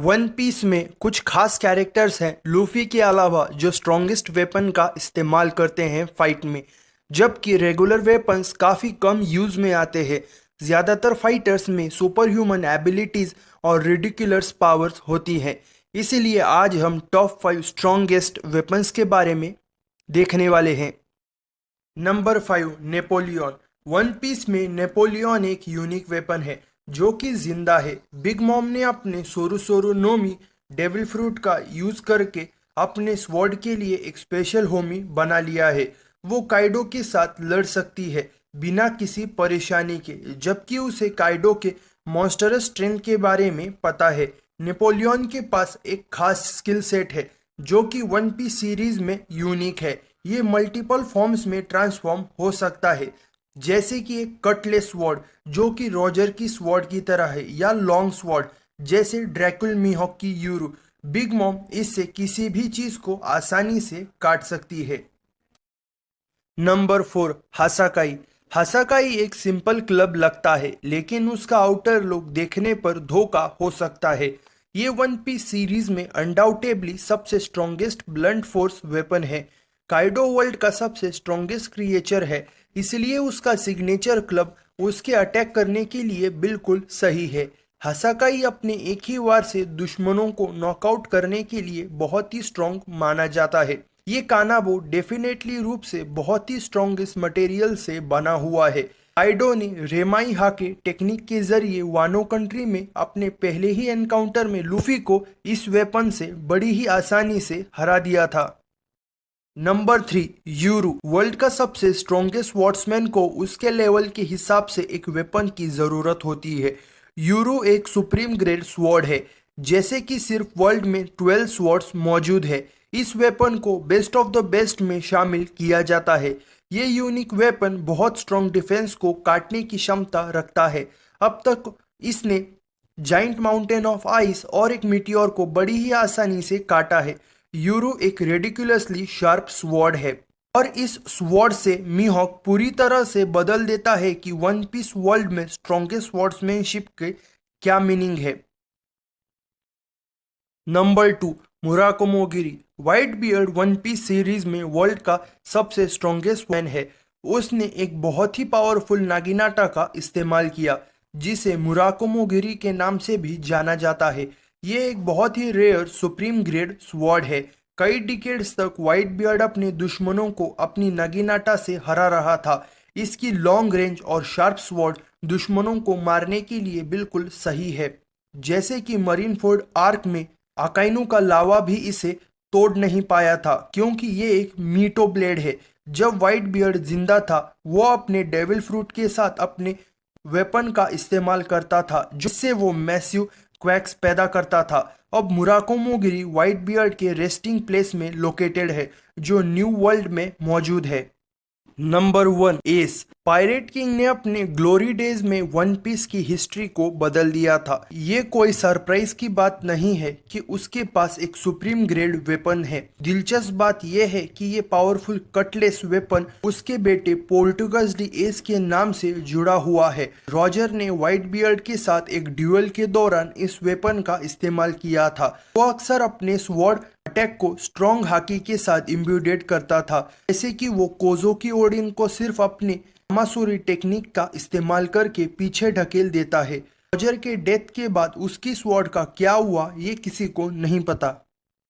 One piece में कुछ खास कैरेक्टर्स हैं लूफी के अलावा जो स्ट्रॉन्गेस्ट वेपन का इस्तेमाल करते हैं फाइट में, जबकि रेगुलर वेपन्स काफ़ी कम यूज में आते हैं। ज़्यादातर फाइटर्स में सुपर ह्यूमन एबिलिटीज़ और रिडिकुलस पावर्स होती हैं। इसीलिए आज हम टॉप 5 स्ट्रॉन्गेस्ट वेपन्स के बारे में देखने वाले हैं। Number 5, Napoleon. वन पीस में नेपोलियन एक यूनिक वेपन है जो कि जिंदा है। बिग मॉम ने अपने सोरू सोरू नोमी डेविल फ्रूट का यूज करके अपने स्वॉर्ड के लिए एक स्पेशल होमी बना लिया है। वो काइडो के साथ लड़ सकती है बिना किसी परेशानी के, जबकि उसे काइडो के मॉन्स्टरस स्ट्रेंथ के बारे में पता है। नेपोलियन के पास एक खास स्किल सेट है जो कि वन पीस सीरीज में यूनिक है। ये मल्टीपल फॉर्म्स में ट्रांसफॉर्म हो सकता है, जैसे कि एक कटलेस स्वॉर्ड जो कि रॉजर की स्वॉर्ड की तरह है, या लॉन्ग स्वॉर्ड जैसे ड्रैकुल मीहॉक की यूरू। बिग मॉम इससे किसी भी चीज को आसानी से काट सकती है। नंबर 4, हासाकाई। हासाकाई एक सिंपल क्लब लगता है, लेकिन उसका आउटर लुक देखने पर धोखा हो सकता है। ये वन पीस सीरीज में अनडाउटेबली सबसे स्ट्रॉन्गेस्ट ब्लंट फोर्स वेपन है। काइडो वर्ल्ड का सबसे स्ट्रॉन्गेस्ट क्रिएचर है, इसलिए उसका सिग्नेचर क्लब उसके अटैक करने के लिए बिल्कुल सही है। हासाकाई अपने एक ही वार से दुश्मनों को नॉकआउट करने के लिए बहुत ही स्ट्रॉन्ग माना जाता है। ये कानाबो डेफिनेटली रूप से बहुत ही स्ट्रॉन्गेस्ट मटेरियल से बना हुआ है। काइडो ने रेमाई हाके टेक्निक के जरिए वानो कंट्री में अपने पहले ही एनकाउंटर में लूफी को इस वेपन से बड़ी ही आसानी से हरा दिया था। नंबर 3, यूरू। वर्ल्ड का सबसे स्ट्रॉन्गेस्ट स्वॉर्ड्समैन को उसके लेवल के हिसाब से एक वेपन की जरूरत होती है। यूरू एक सुप्रीम ग्रेड स्वॉर्ड है, जैसे कि सिर्फ वर्ल्ड में 12 स्वॉर्ड्स मौजूद है। इस वेपन को बेस्ट ऑफ द बेस्ट में शामिल किया जाता है। ये यूनिक वेपन बहुत स्ट्रॉन्ग डिफेंस को काटने की क्षमता रखता है। अब तक इसने जाइंट माउंटेन ऑफ आइस और एक मीटियोर को बड़ी ही आसानी से काटा है। यूरो एक रेडिकुलसली शार्प स्वॉर्ड है, और इस स्वॉर्ड से मीहॉक पूरी तरह से बदल देता है कि वन पीस वर्ल्ड में स्ट्रॉन्गेस्ट स्वॉर्ड्समैनशिप के क्या मीनिंग है। Number 2, Murakumo Giri. White beard one piece series में वर्ल्ड का सबसे स्ट्रॉन्गेस्ट मैन है। उसने एक बहुत ही पावरफुल नागिनाटा का इस्तेमाल किया, जिसे मुराकुमो गिरी के नाम से भी जाना जाता है। ये एक बहुत ही रेयर सुप्रीम ग्रेड स्वॉर्ड है। कई डिकेड्स तक व्हाइट बियर्ड अपने दुश्मनों को अपनी नागिनाटा से हरा रहा था। इसकी लॉन्ग रेंज और शार्प स्वॉर्ड दुश्मनों को मारने के लिए बिल्कुल सही है, जैसे कि मरीन फोर्ड आर्क में अकाइनू का लावा भी इसे तोड़ नहीं पाया था, क्योंकि ये एक मीटो ब्लेड है। जब व्हाइट बियर्ड जिंदा था, वो अपने डेविल फ्रूट के साथ अपने वेपन का इस्तेमाल करता था, जिससे वो मैसिव क्वैक्स पैदा करता था। अब मुराकुमो गिरी व्हाइट बियर्ड के रेस्टिंग प्लेस में लोकेटेड है, जो न्यू वर्ल्ड में मौजूद है। Number 1, S. पायरेट किंग ने अपने ग्लोरी डेज में वन पीस की हिस्ट्री को बदल दिया था। ये कोई सरप्राइज की बात नहीं है कि उसके पास एक सुप्रीम ग्रेड वेपन है। दिलचस्प बात यह है कि ये पावरफुल कटलेस वेपन उसके बेटे पोर्टुगस डी एस के नाम से जुड़ा हुआ है। रॉजर ने व्हाइट बियर्ड के साथ एक ड्यूएल के दौरान इस वेपन का इस्तेमाल किया था। वो अक्सर अपने स्वॉर्ड अटैक को स्ट्रॉन्ग हाकी के साथ इम्ब्यूडेट करता था, जैसे कि वो कोजो की ओडिन को सिर्फ अपने मासूरी टेक्निक का इस्तेमाल करके पीछे ढकेल देता है। रॉजर के डेथ के बाद उसकी स्वॉर्ड का क्या हुआ ये किसी को नहीं पता।